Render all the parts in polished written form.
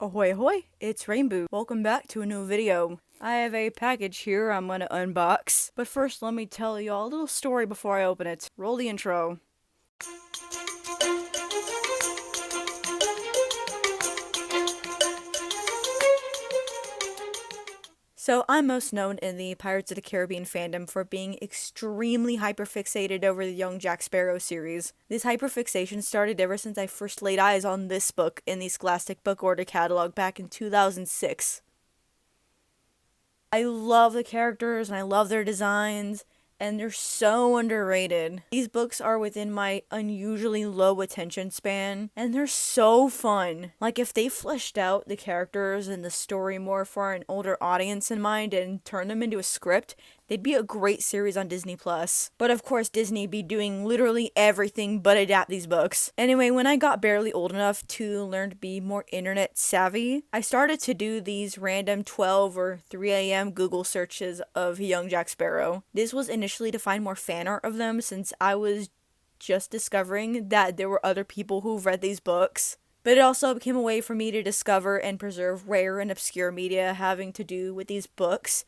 Ahoy ahoy, it's Rainbow. Welcome back to a new video. I have a package here I'm gonna unbox, but first let me tell y'all a little story before I open it. Roll the intro. So, I'm most known in the Pirates of the Caribbean fandom for being extremely hyperfixated over the young Jack Sparrow series. This hyperfixation started ever since I first laid eyes on this book in the Scholastic Book Order catalog back in 2006. I love the characters and I love their designs, and they're so underrated. These books are within my unusually low attention span, and they're so fun. Like, if they fleshed out the characters and the story more for an older audience in mind and turned them into a script, they'd be a great series on Disney+. But of course, Disney be doing literally everything but adapt these books. Anyway, when I got barely old enough to learn to be more internet savvy, I started to do these random 12 or 3 a.m. Google searches of young Jack Sparrow. This was initially to find more fan art of them, since I was just discovering that there were other people who've read these books. But it also became a way for me to discover and preserve rare and obscure media having to do with these books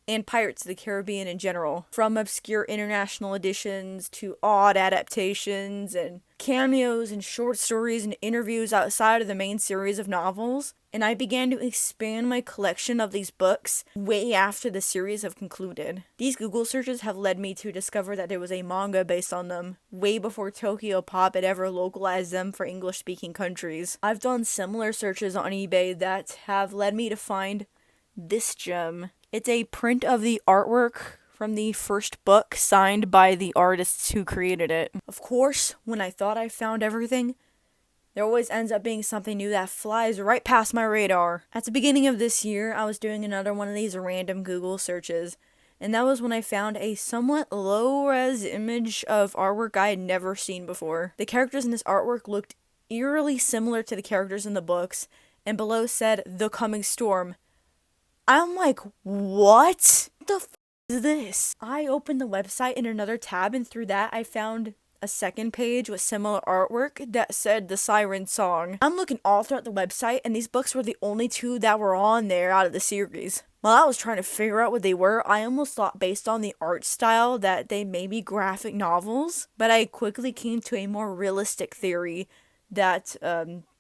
and Pirates of the Caribbean in general. From obscure international editions to odd adaptations and cameos and short stories and interviews outside of the main series of novels. And I began to expand my collection of these books way after the series have concluded. These Google searches have led me to discover that there was a manga based on them, way before Tokyo Pop had ever localized them for English-speaking countries. I've done similar searches on eBay that have led me to find this gem. It's a print of the artwork from the first book, signed by the artists who created it. Of course, when I thought I found everything, there always ends up being something new that flies right past my radar. At the beginning of this year, I was doing another one of these random Google searches, and that was when I found a somewhat low-res image of artwork I had never seen before. The characters in this artwork looked eerily similar to the characters in the books, and below said, "The Coming Storm." I'm like, what the f*** is this? I opened the website in another tab, and through that I found a second page with similar artwork that said The Siren Song. I'm looking all throughout the website, and these books were the only two that were on there out of the series. While I was trying to figure out what they were, I almost thought based on the art style that they may be graphic novels, but I quickly came to a more realistic theory that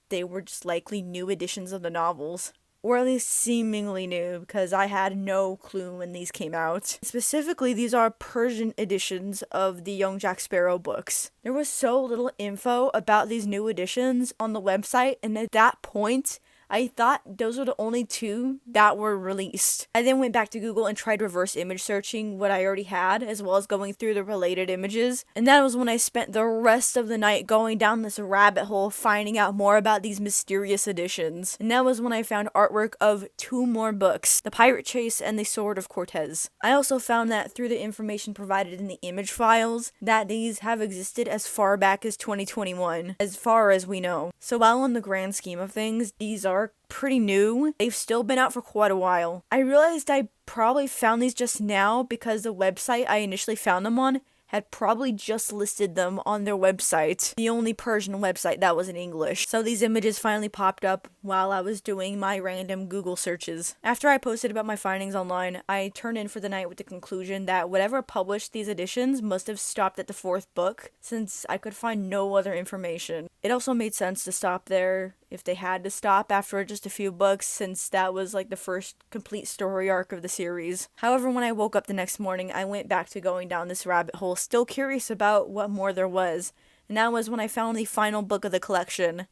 they were just likely new editions of the novels. Or at least seemingly new, because I had no clue when these came out. Specifically, these are Persian editions of the Young Jack Sparrow books. There was so little info about these new editions on the website, and at that point, I thought those were the only two that were released. I then went back to Google and tried reverse image searching what I already had, as well as going through the related images. And that was when I spent the rest of the night going down this rabbit hole, finding out more about these mysterious editions. And that was when I found artwork of two more books, The Pirate Chase and The Sword of Cortez. I also found that through the information provided in the image files, that these have existed as far back as 2021, as far as we know. So while in the grand scheme of things, these are pretty new, they've still been out for quite a while. I realized I probably found these just now because the website I initially found them on had probably just listed them on their website, the only Persian website that was in English. So these images finally popped up while I was doing my random Google searches. After I posted about my findings online, I turned in for the night with the conclusion that whatever published these editions must have stopped at the fourth book, since I could find no other information. It also made sense to stop there if they had to stop after just a few books, since that was like the first complete story arc of the series. However, when I woke up the next morning, I went back to going down this rabbit hole, still curious about what more there was, and that was when I found the final book of the collection,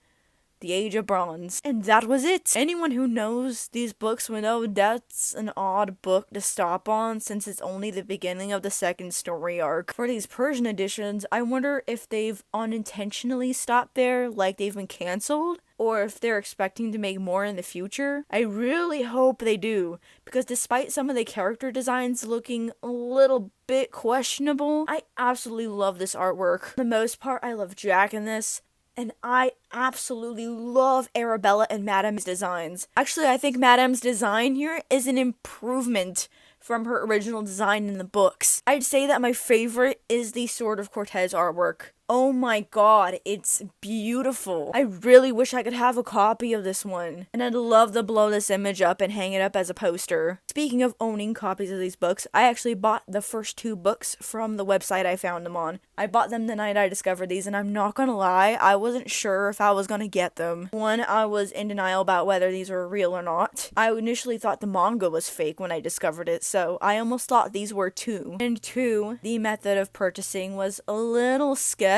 The Age of Bronze. And that was it! Anyone who knows these books will know that's an odd book to stop on, since it's only the beginning of the second story arc. For these Persian editions, I wonder if they've unintentionally stopped there, like they've been cancelled, or if they're expecting to make more in the future. I really hope they do, because despite some of the character designs looking a little bit questionable, I absolutely love this artwork. For the most part, I love Jack in this, and I absolutely love Arabella and Madame's designs. Actually, I think Madame's design here is an improvement from her original design in the books. I'd say that my favorite is the Sword of Cortez artwork. Oh my god, it's beautiful. I really wish I could have a copy of this one. And I'd love to blow this image up and hang it up as a poster. Speaking of owning copies of these books, I actually bought the first 2 books from the website I found them on. I bought them the night I discovered these, and I'm not gonna lie, I wasn't sure if I was gonna get them. One, I was in denial about whether these were real or not. I initially thought the manga was fake when I discovered it, so I almost thought these were too. And 2, the method of purchasing was a little sketchy,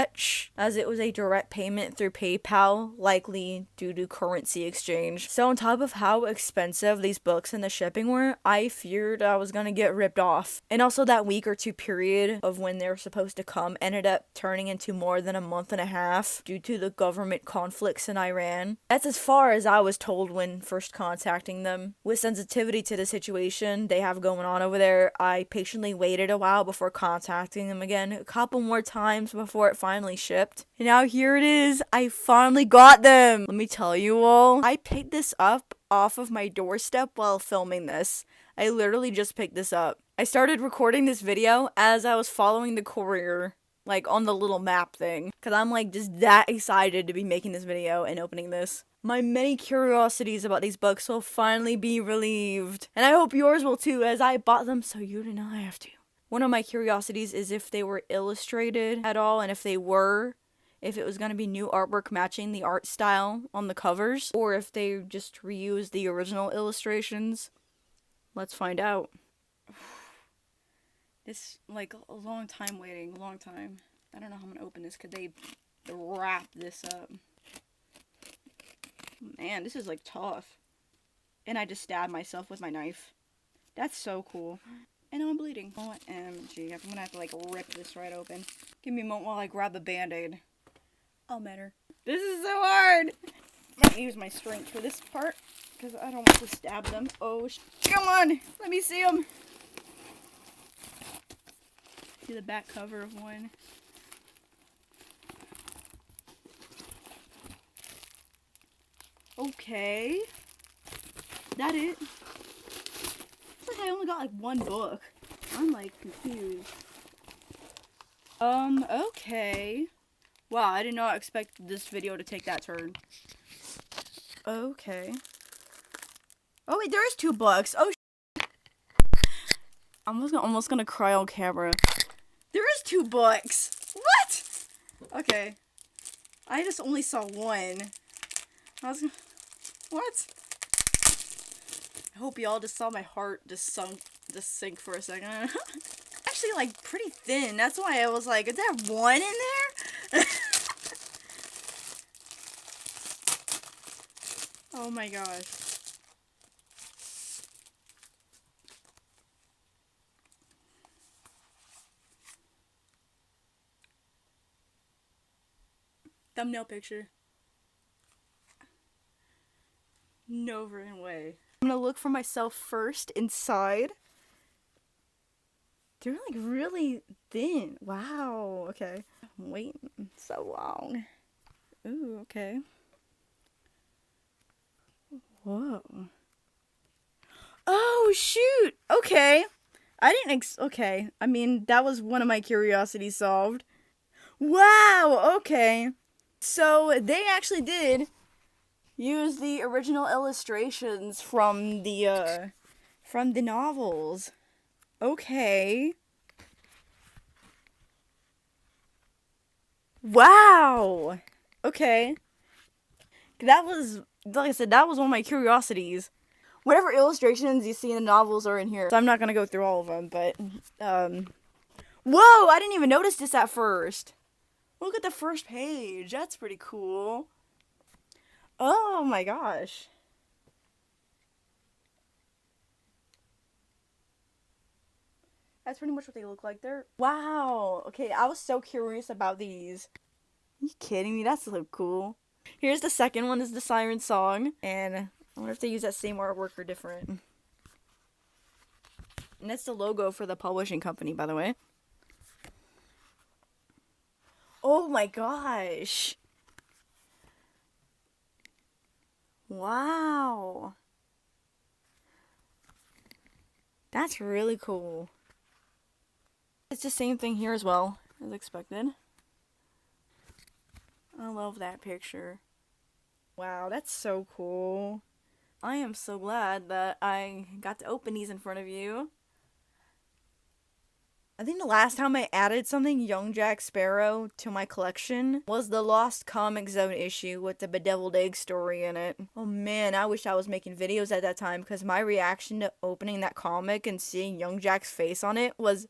as it was a direct payment through PayPal, likely due to currency exchange. So on top of how expensive these books and the shipping were, I feared I was gonna get ripped off. And also that week or 2 period of when they were supposed to come ended up turning into more than a month and a half due to the government conflicts in Iran. That's as far as I was told when first contacting them. With sensitivity to the situation they have going on over there, I patiently waited a while before contacting them again, a couple more times before it finally shipped. And now here it is. I finally got them. Let me tell you all, I picked this up off of my doorstep while filming this. I literally just picked this up. I started recording this video as I was following the courier, like on the little map thing, because I'm like just that excited to be making this video and opening this. My many curiosities about these books will finally be relieved. And I hope yours will too, as I bought them so you do not have to. One of my curiosities is if they were illustrated at all, and if they were, if it was going to be new artwork matching the art style on the covers, or if they just reused the original illustrations. Let's find out. This, like, a long time waiting, a long time. I don't know how I'm going to open this. Could they wrap this up? Man, this is, like, tough. And I just stabbed myself with my knife. That's so cool. And I'm bleeding. OMG, I'm gonna have to, like, rip this right open. Give me a moment while I grab the band-aid. I'll matter. This is so hard! I'm gonna use my strength for this part, because I don't want to stab them. Oh, come on! Let me see them! See the back cover of one. Okay. That it? It's like I only got like 1 book. I'm like confused. Okay. Wow, I did not expect this video to take that turn. Okay. Oh wait, there is 2 books. Oh I'm almost gonna cry on camera. There is 2 books! What? Okay. I just only saw 1. What? I hope y'all just saw my heart just sink for a second. Actually, like, pretty thin. That's why I was like, is there 1 in there? Oh my gosh. Thumbnail picture. No freaking way. I'm gonna look for myself first inside. They're like really thin. Wow. Okay. I'm waiting so long. Ooh, okay. Whoa. Oh, shoot. Okay. I didn't okay. I mean, that was one of my curiosities solved. Wow. Okay. So, they actually did use the original illustrations from the novels. Okay. Wow. Okay. That was, like I said, that was one of my curiosities. Whatever illustrations you see in the novels are in here. So I'm not gonna go through all of them, but, whoa! I didn't even notice this at first. Look at the first page. That's pretty cool. Oh my gosh. That's pretty much what they look like. They're, wow. Okay, I was so curious about these. Are you kidding me? That's so cool. Here's the second one, is the Siren Song. And I wonder if they use that same artwork or different. And that's the logo for the publishing company, by the way. Oh my gosh. Wow. That's really cool. It's the same thing here as well, as expected. I love that picture. Wow, that's so cool. I am so glad that I got to open these in front of you. I think the last time I added something young Jack Sparrow to my collection was the Lost Comic Zone issue with the bedeviled egg story in it. Oh man, I wish I was making videos at that time because my reaction to opening that comic and seeing young Jack's face on it was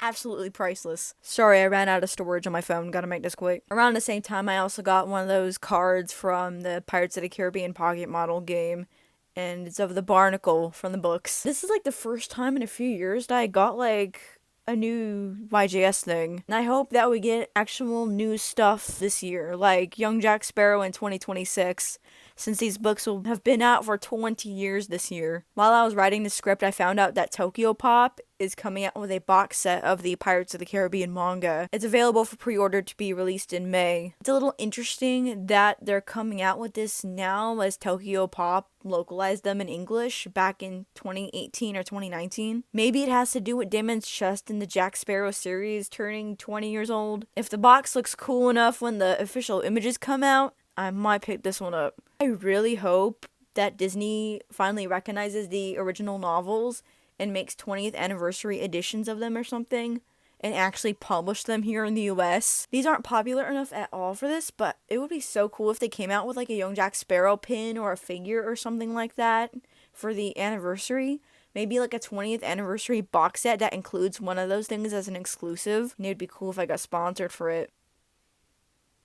absolutely priceless. Sorry, I ran out of storage on my phone. Gotta make this quick. Around the same time, I also got one of those cards from the Pirates of the Caribbean Pocket Model game. And it's of the barnacle from the books. This is like the first time in a few years that I got like a new YJS thing. And I hope that we get actual new stuff this year, like Young Jack Sparrow in 2026, since these books will have been out for 20 years this year. While I was writing the script, I found out that Tokyo Pop is coming out with a box set of the Pirates of the Caribbean manga. It's available for pre-order to be released in May. It's a little interesting that they're coming out with this now as Tokyo Pop localized them in English back in 2018 or 2019. Maybe it has to do with Damon's chest in the Jack Sparrow series turning 20 years old. If the box looks cool enough when the official images come out, I might pick this one up. I really hope that Disney finally recognizes the original novels and makes 20th anniversary editions of them or something and actually publish them here in the US. These aren't popular enough at all for this, but it would be so cool if they came out with like a Young Jack Sparrow pin or a figure or something like that for the anniversary. Maybe like a 20th anniversary box set that includes one of those things as an exclusive. And it would be cool if I got sponsored for it.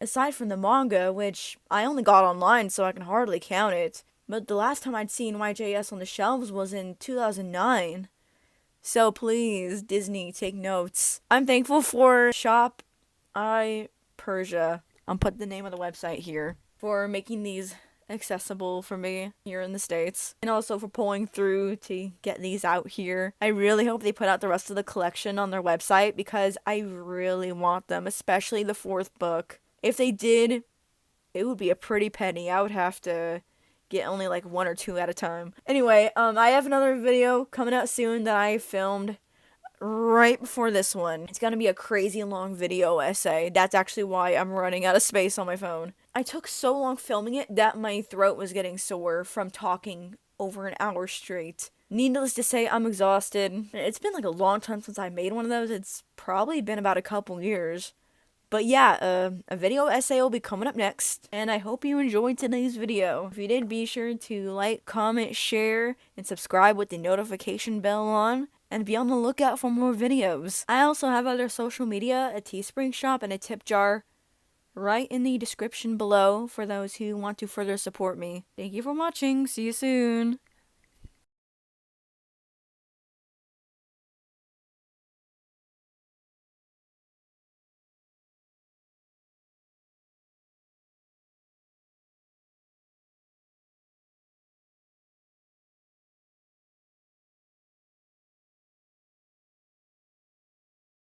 Aside from the manga, which I only got online so I can hardly count it, but the last time I'd seen YJS on the shelves was in 2009. So please, Disney, take notes. I'm thankful for Shop I Persia. I'll put the name of the website here for making these accessible for me here in the States, and also for pulling through to get these out here. I really hope they put out the rest of the collection on their website because I really want them, especially the fourth book. If they did, it would be a pretty penny. I would have to get only like one or two at a time. Anyway, I have another video coming out soon that I filmed right before this one. It's gonna be a crazy long video essay. That's actually why I'm running out of space on my phone. I took so long filming it that my throat was getting sore from talking over an hour straight. Needless to say, I'm exhausted. It's been like a long time since I made one of those. It's probably been about a couple years. But yeah, a video essay will be coming up next, and I hope you enjoyed today's video. If you did, be sure to like, comment, share, and subscribe with the notification bell on, and be on the lookout for more videos. I also have other social media, a Teespring shop, and a tip jar right in the description below for those who want to further support me. Thank you for watching. See you soon.